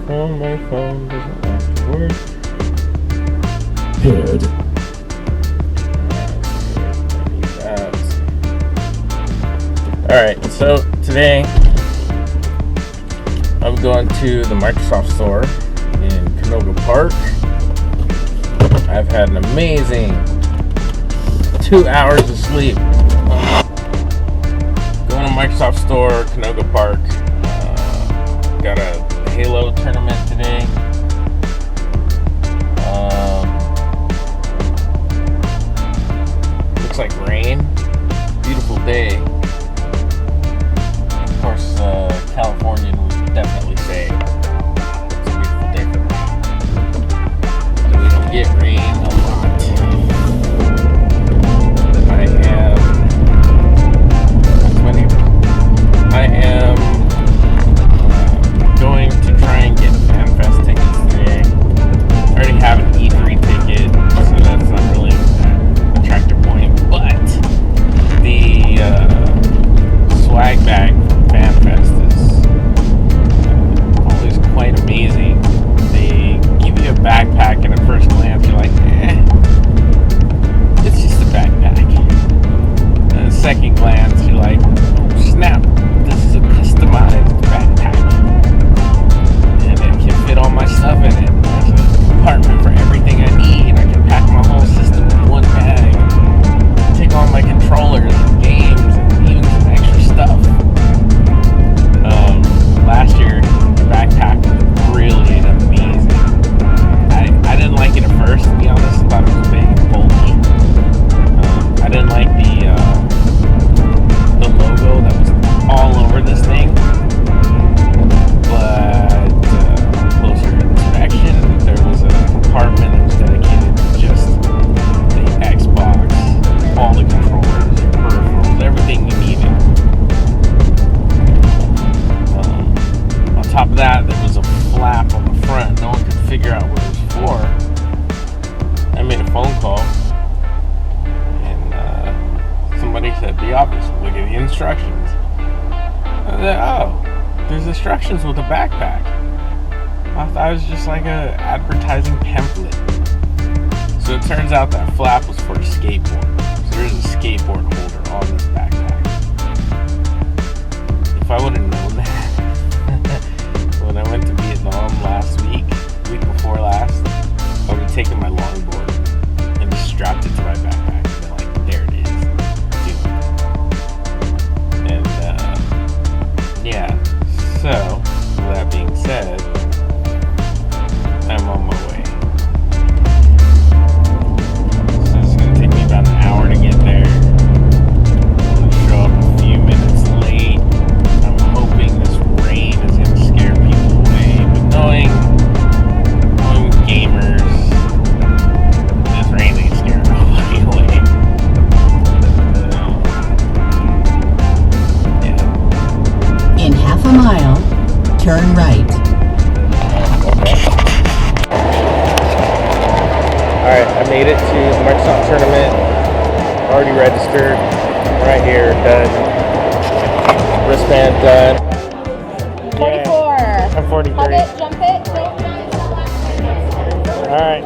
My phone doesn't want to work. Good. Alright, so today I'm going to the Microsoft store in Canoga Park. I've had an amazing 2 hours of sleep. Going to Microsoft store, Canoga Park. Got a Halo tournament today. Looks like rain. Beautiful day. Of course, Californian would definitely say it's a beautiful day for rain. So we don't get rain a lot. I am going to try and get FanFest tickets today. I already have an E3 ticket, so that's not really an attractive point. But the swag bag from FanFest is always quite amazing. They give you a backpack, and at first glance, you're like, it's just a backpack. And at second glance, you're like, oh snap, this is a customized backpack. And it can fit all my stuff in it. There's a compartment for everything I need. I can pack my whole system in one bag. Take all my controllers and games and even some extra stuff. Last year, the backpack was really amazing. I didn't like it at first, to be honest. I thought it was big and bulky. I didn't like the logo that was all over this thing. But closer inspection, there was a compartment that was dedicated to just the Xbox, all the controllers, your peripherals, everything you needed. On top of that, there was a flap on the front. No one could figure out what it was for. I made a phone call, and somebody said, "Be obvious. Look at the instructions." I said, "Oh, there's instructions with a backpack." I thought it was just like a advertising pamphlet. So it turns out that flap was for a skateboard. So there's a skateboard holder on this backpack. If I would have known that when I went to Vietnam last week before last, I would have taken my longboard and just strapped it to my backpack and been like, there it is. And yeah, so with that being said, I'm on my way. So it's going to take me about an hour to get there. I'm going to show up a few minutes late. I'm hoping this rain is going to scare people away. But knowing gamers, this rain ain't scaring nobody away. In half a mile, turn right. Okay. Alright, I made it to the Microsoft tournament. Already registered. Right here, done. Wristband done. 44. I'm 43. Hop it, jump it. Alright.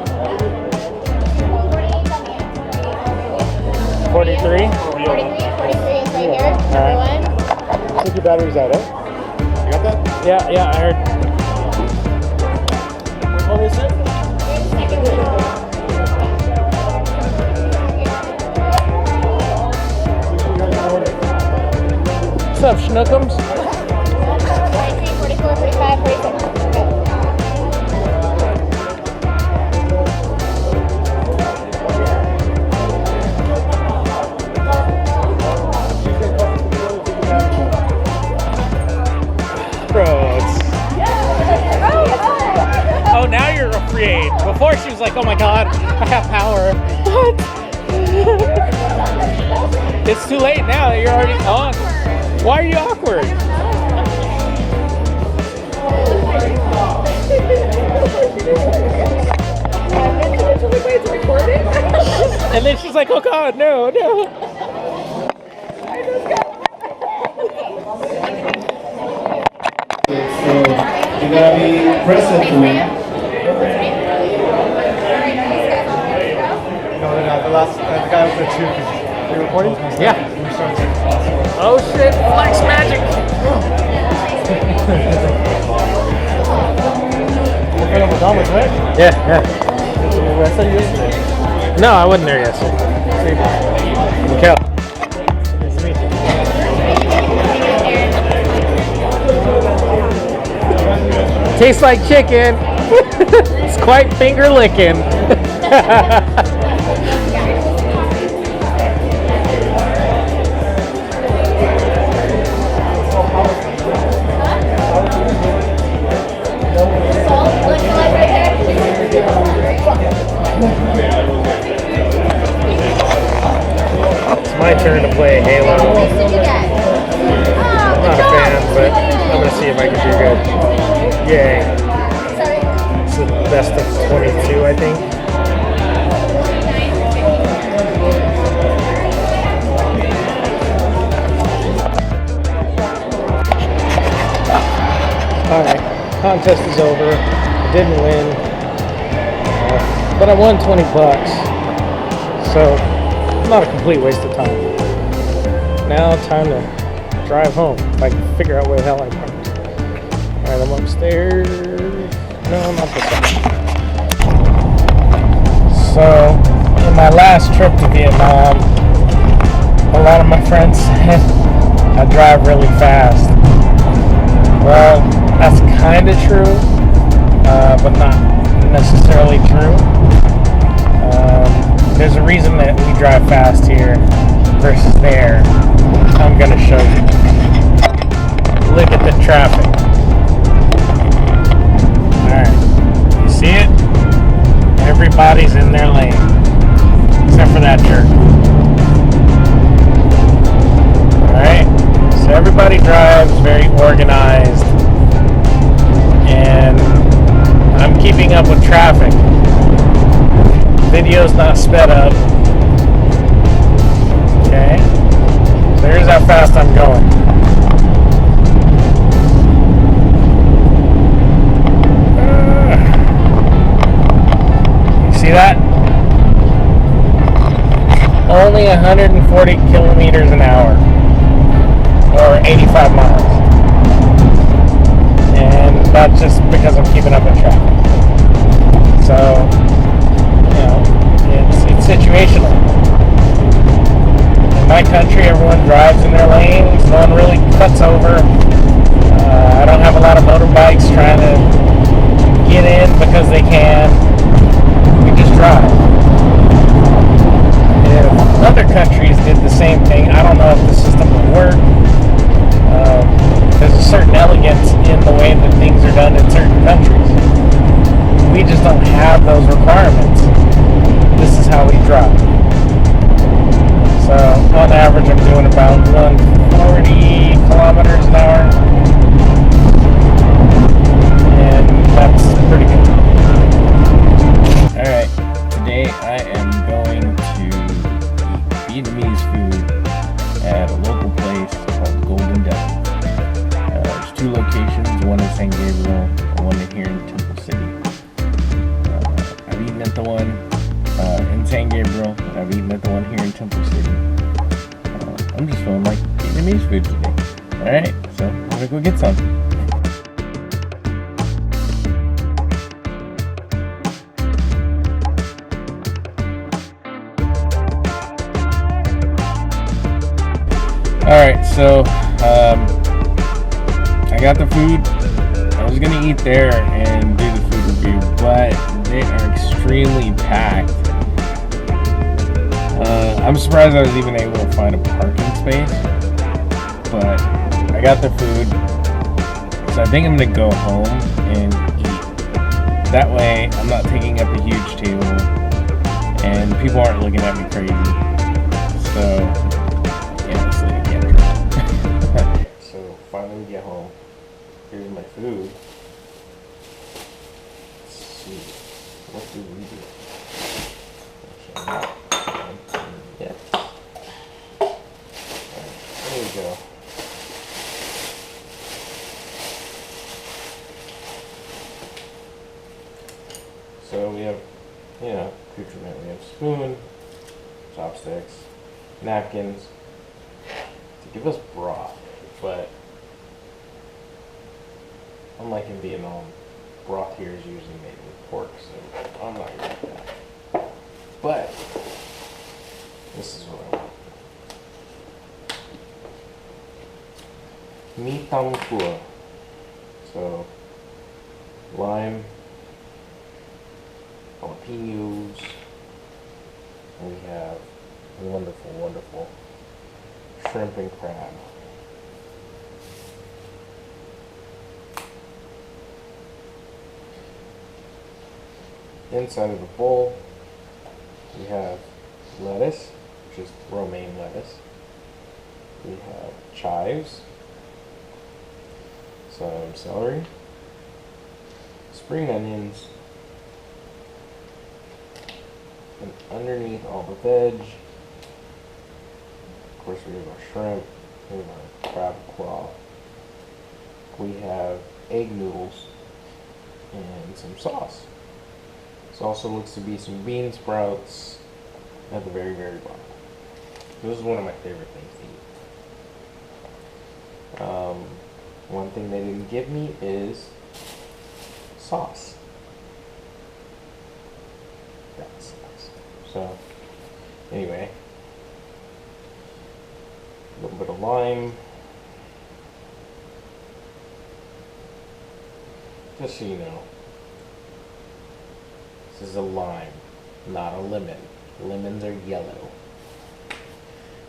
43? 43 is right here. Alright. Number 1. I think your battery's out, eh? You got that? Yeah, I heard. What was it? What's up, Schnookums? 43, 44, 45, 46. Bro, oh, now you're afraid. Before she was like, oh my god, I have power. What? It's too late now. You're already on. Why are you awkward? And then she's like, oh god, no. You Press it for me. No, the last the guy with the two. Are you recording? Yeah. Oh shit, flex magic. Obama's, right? Yeah, yeah. I saw you yesterday. No, I wasn't there yesterday. Okay. Tastes like chicken. It's quite finger licking. It's my turn to play Halo. I'm not a fan, but I'm gonna see if I can do good. Yay. It's the best of 22, I think. Alright, contest is over. I didn't win, but I won 20 bucks. So, not a complete waste of time. Now, time to drive home. If I can figure out where the hell I parked. Alright, I'm upstairs. No, I'm not this way. So, in my last trip to Vietnam, a lot of my friends said I drive really fast. Well, that's kind of true, but not necessarily true. There's a reason that we drive fast here versus there. I'm going to show you. Look at the traffic. Alright, you see it? Everybody's in their lane, except for that jerk. Alright, so everybody drives very organized, and I'm keeping up with traffic. Video's not sped up. Okay, so here's how fast I'm going. You see that? Only 140 kilometers an hour, or 85 miles. And that's just because I'm keeping up with traffic. So, you know, it's situational. In my country, everyone drives in their lanes. No one really cuts over. I don't have a lot of motorbikes trying to get in because they can. We just drive. If other countries did the same thing, I don't know if the system would work. There's a certain elegance in the way that things are done in certain countries. We just don't have those requirements. This is how we drive. So, on average, I'm doing about 140 kilometers an hour. And that's pretty good. Alright, today I am going to eat Vietnamese food at a local place called Golden Deli. There's two locations, one in San Gabriel and one here in Temple City. I've eaten at the one in San Gabriel, and I've eaten at the one here in Temple City. I'm just feeling like Vietnamese food today. Alright, so I'm gonna go get some. Alright, so I got the food. I was gonna eat there and do the food review, but they are extremely packed. I'm surprised I was even able to find a parking space, but I got the food, so I think I'm gonna go home and eat. That way I'm not taking up a huge table and people aren't looking at me crazy. So yeah, it's like again. So finally get home. Here's my food. Let's see. What do we do? Yeah. There we go. chopsticks, napkins to give us broth. But unlike in Vietnam, broth here is usually made with pork, so I'm not gonna do that. But this is what I want. Mi tang cua. So lime, jalapenos, and we have wonderful, wonderful shrimp and crab. Inside of the bowl, we have lettuce, which is romaine lettuce. We have chives, some celery, spring onions, and underneath all the veg, of course we have our shrimp, we have our crab claw, we have egg noodles, and some sauce. This also looks to be some bean sprouts at the very, very bottom. This is one of my favorite things to eat. One thing they didn't give me is sauce. That's sauce. So, anyway, a little bit of lime. Just so you know, this is a lime, not a lemon. Lemons are yellow.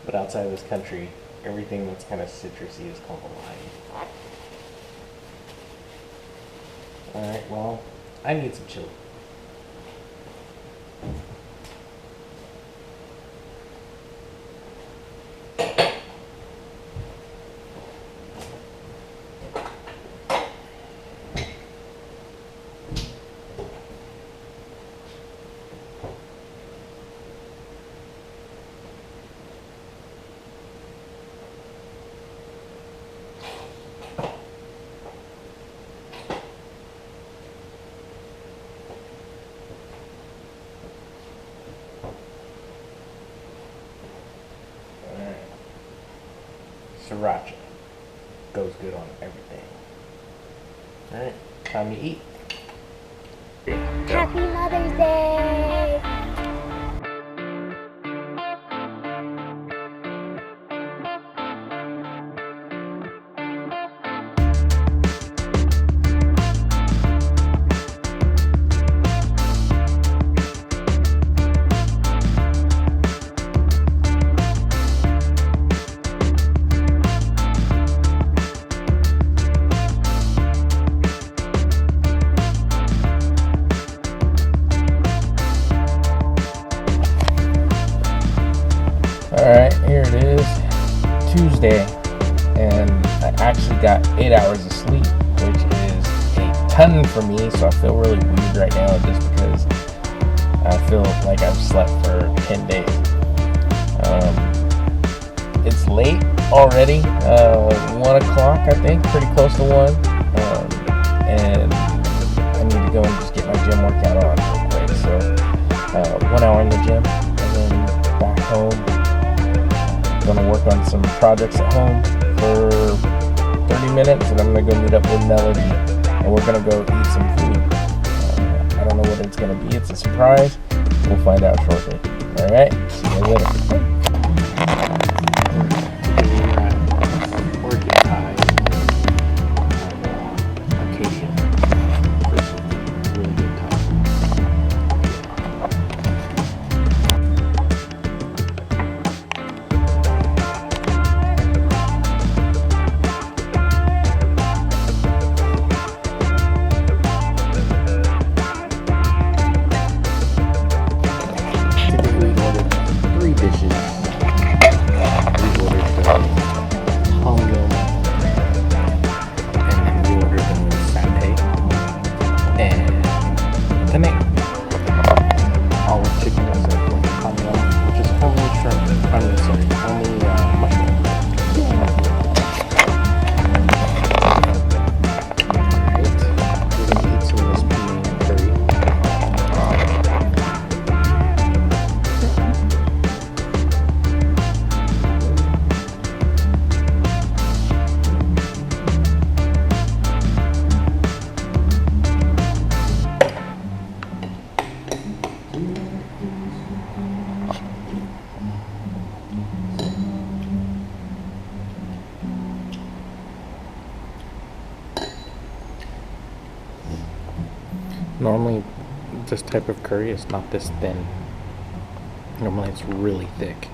But outside of this country, everything that's kind of citrusy is called a lime. Alright, well, I need some chili. Sriracha goes good on everything. Alright, time to eat. Happy Mother's Day! Alright, here it is, Tuesday, and I actually got 8 hours of sleep, which is a ton for me, so I feel really weird right now just because I feel like I've slept for 10 days. It's late already, 1 o'clock I think, pretty close to 1, and I need to go and just get my gym workout on real quick, so 1 hour in the gym, and then back home. Gonna work on some projects at home for 30 minutes, and I'm gonna go meet up with Melody, and we're gonna go eat some food. I don't know what it's gonna be. It's a surprise. We'll find out shortly. All right. See you later. Normally, this type of curry is not this thin. Normally, it's really thick.